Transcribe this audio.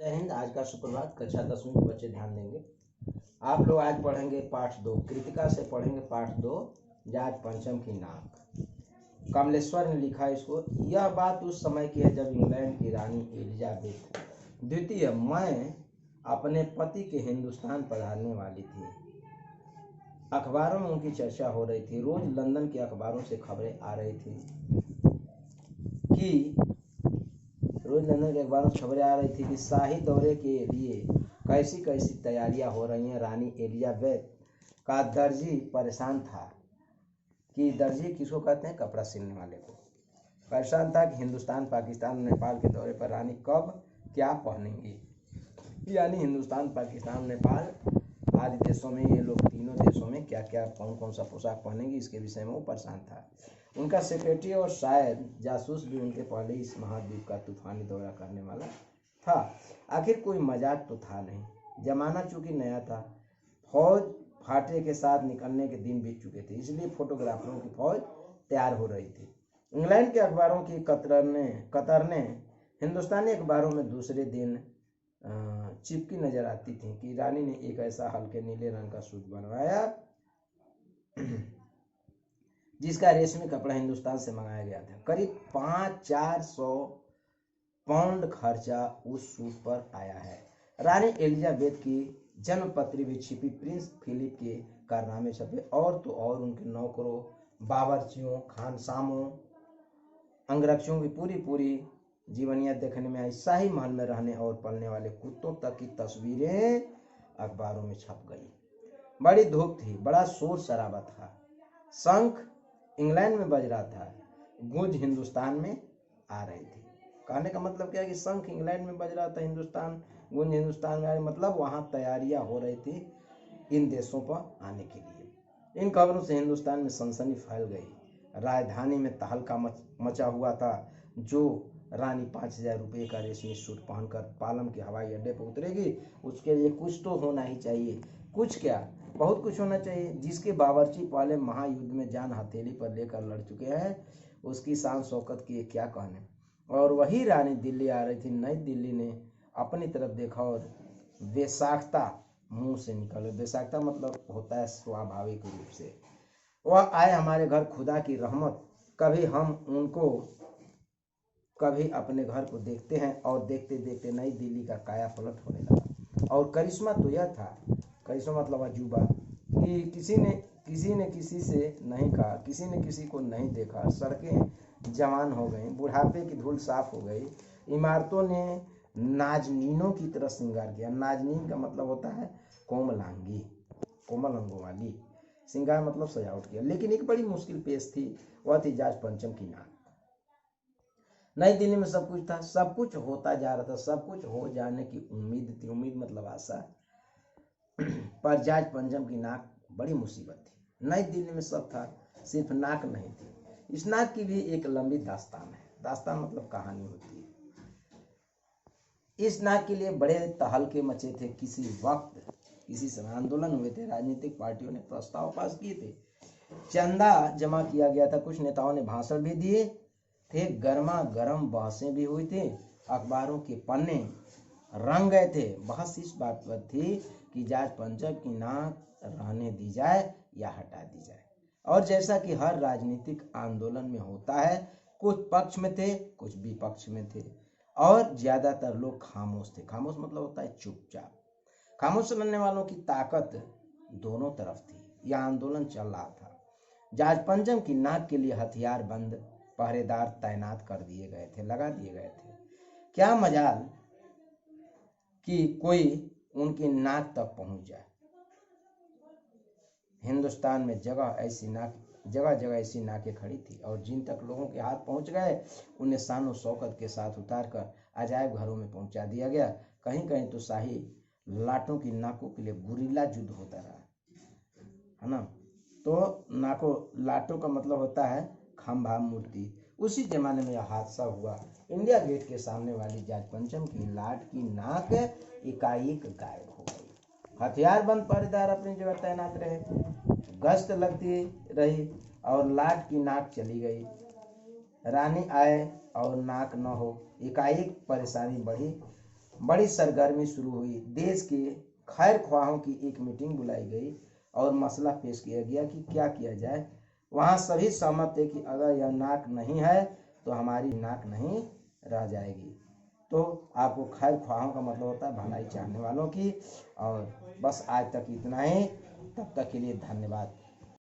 जय हिंद। आज का सुप्रभात। कक्षा 10वीं के बच्चे ध्यान देंगे। आप लोग आज पढ़ेंगे पाठ 2, कृतिका से पढ़ेंगे पाठ 2, जाज पंचम की नाक। कमलेश्वर ने लिखा इसको। यह बात उस समय की है जब इंग्लैंड की रानी एलिजाबेथ द्वितीय मैं अपने पति के हिंदुस्तान पधारने वाली थी। अखबारों में उनकी चर्चा हो रही थी। रोज लंदन के अखबारों से खबरें आ रही थी कि शाही दौरे के लिए कैसी कैसी तैयारियां हो रही हैं। रानी एलिजाबेथ का दर्जी परेशान था कि दर्जी किसको कहते हैं, कपड़ा सिलने वाले को। परेशान था कि हिंदुस्तान, पाकिस्तान, नेपाल के दौरे पर रानी कब क्या पहनेंगी। यानी हिंदुस्तान, पाकिस्तान, नेपाल आदि देशों में, ये लोग तीनों देशों में क्या क्या कौन कौन सा पोशाक पहनेंगी, इसके विषय में वो परेशान था। उनका सेक्रेटरी और शायद जासूस भी उनके पहले इस महाद्वीप का तूफानी दौरा करने वाला था। आखिर कोई मजाक तो था नहीं। जमाना चूंकि नया था, फौज फाटे के साथ निकलने के दिन बीत चुके थे, इसलिए फोटोग्राफरों की फौज तैयार हो रही थी। इंग्लैंड के अखबारों की कतरने हिंदुस्तानी अखबारों में दूसरे दिन चिपकी नजर आती थी कि रानी ने एक ऐसा हल्के नीले रंग का सूट बनवाया जिसका रेशमी कपड़ा हिंदुस्तान से मंगाया गया था। करीब 500-400 पाउंड खर्चा उस सूट पर आया है। रानी एलिजाबेथ की जन्मपत्री भी छिपी। प्रिंस फिलिप के कारनामे छपे और तो और उनके नौकरों, बावर्चियों, खानसामों, अंगरक्षकों की पूरी पूरी जीवनियां देखने में आई। शाही महल में रहने और पलने वाले कुत्तों तक की तस्वीरें अखबारों में छप गई। बड़ी धूप थी, बड़ा शोर शराबा था। शंख इंग्लैंड में बज रहा था, गूंज हिंदुस्तान में आ रही थी। कहने का मतलब क्या है कि शंख इंग्लैंड में बज रहा था, गूंज हिंदुस्तान में आ रही, मतलब वहां तैयारियां हो रही थी इन देशों पर आने के लिए। इन खबरों से हिंदुस्तान में सनसनी फैल गई। राजधानी में तहलका मचा हुआ था। जो रानी 5,000 रुपये का रेशमी सूट पहनकर पालम के हवाई अड्डे पर उतरेगी, उसके लिए कुछ तो होना ही चाहिए। कुछ क्या, बहुत कुछ होना चाहिए। जिसके बावर्ची पहले महायुद्ध में जान हथेली पर लेकर लड़ चुके हैं, उसकी शान शौकत की क्या कहने। और वही रानी दिल्ली आ रही थी। नई दिल्ली ने अपनी तरफ देखा और बेसाख्ता मुंह से निकले। बेसाख्ता मतलब होता है स्वाभाविक रूप से। वह आए हमारे घर, खुदा की रहमत। कभी हम उनको, कभी अपने घर को देखते हैं और देखते देखते नई दिल्ली का काया पलट होने लगा। और करिश्मा तो यह था, करिश्मा मतलब अजूबा, कि किसी ने किसी से नहीं कहा, किसी ने किसी को नहीं देखा। सड़कें जवान हो गई, बुढ़ापे की धूल साफ हो गई। इमारतों ने नाजनीनों की तरह श्रृंगार किया। नाजनीन का मतलब होता है कोमलांगी, कोमल अंगों वाली। श्रृंगार मतलब सजावट किया। लेकिन एक बड़ी मुश्किल पेश थी, वह थी जाज पंचम की नाक। नई दिल्ली में सब कुछ था, सब कुछ होता जा रहा था, सब कुछ हो जाने की उम्मीद थी। उम्मीद मतलब आशा। पर जाज पंचम की नाक बड़ी मुसीबत थी। नई दिल्ली में सब था, सिर्फ नाक नहीं थी। इस नाक की भी एक लंबी दास्तान है। दास्तान मतलब कहानी होती है। इस नाक के लिए बड़े तहलके मचे थे। किसी वक्त, किसी समय आंदोलन हुए थे, राजनीतिक पार्टियों ने प्रस्ताव पास किए थे, चंदा जमा किया गया था, कुछ नेताओं ने भाषण भी दिए थे, गर्मा गर्म बहसें भी हुई थी, अखबारों के पन्ने रंग गए थे। बहस इस बात पर थी कि जाज पंचम की नाक रहने दी जाए या हटा दी जाए। और जैसा कि हर राजनीतिक आंदोलन में होता है, कुछ पक्ष में थे, कुछ विपक्ष में थे, और ज्यादातर लोग खामोश थे। खामोश मतलब होता है चुपचाप। खामोश रहने वालों की ताकत दोनों तरफ थी। यह आंदोलन चल रहा था। जाज पंचम की नाक के लिए हथियार बंद पहरेदार तैनात कर दिए गए थे, लगा दिए गए थे। क्या मजाल कि कोई उनकी नाक तक पहुंच जाए। हिंदुस्तान में जगह जगह ऐसी नाकें खड़ी थी, और जिन तक लोगों के हाथ पहुंच गए, उन्हें शान शौकत के साथ उतारकर अजायब घरों में पहुंचा दिया गया। कहीं कहीं तो शाही लाटों की नाकों के लिए गुरिल्ला युद्ध होता रहा, है ना। तो लाटों का मतलब होता है खंभा, मूर्ति। उसी जमाने में यह हादसा हुआ। इंडिया गेट के सामने वाली जाज पंचम की लाट की नाक एकाएक गायब हो गई। हथियार बंद पहरेदार अपनी जगह तैनात रहे, गश्त लगती रही, और लाट की नाक चली गई। रानी आए और नाक न हो, एकाएक परेशानी बढ़ी। बड़ी सरगर्मी शुरू हुई। देश के खैर ख्वाहों की एक मीटिंग बुलाई गई और मसला पेश किया गया कि क्या किया जाए। वहाँ सभी सहमत थे कि अगर यह नाक नहीं है तो हमारी नाक नहीं रह जाएगी। तो आपको खैर ख्वाहों का मतलब होता है भलाई चाहने वालों की। और बस आज तक इतना ही, तब तक के लिए धन्यवाद।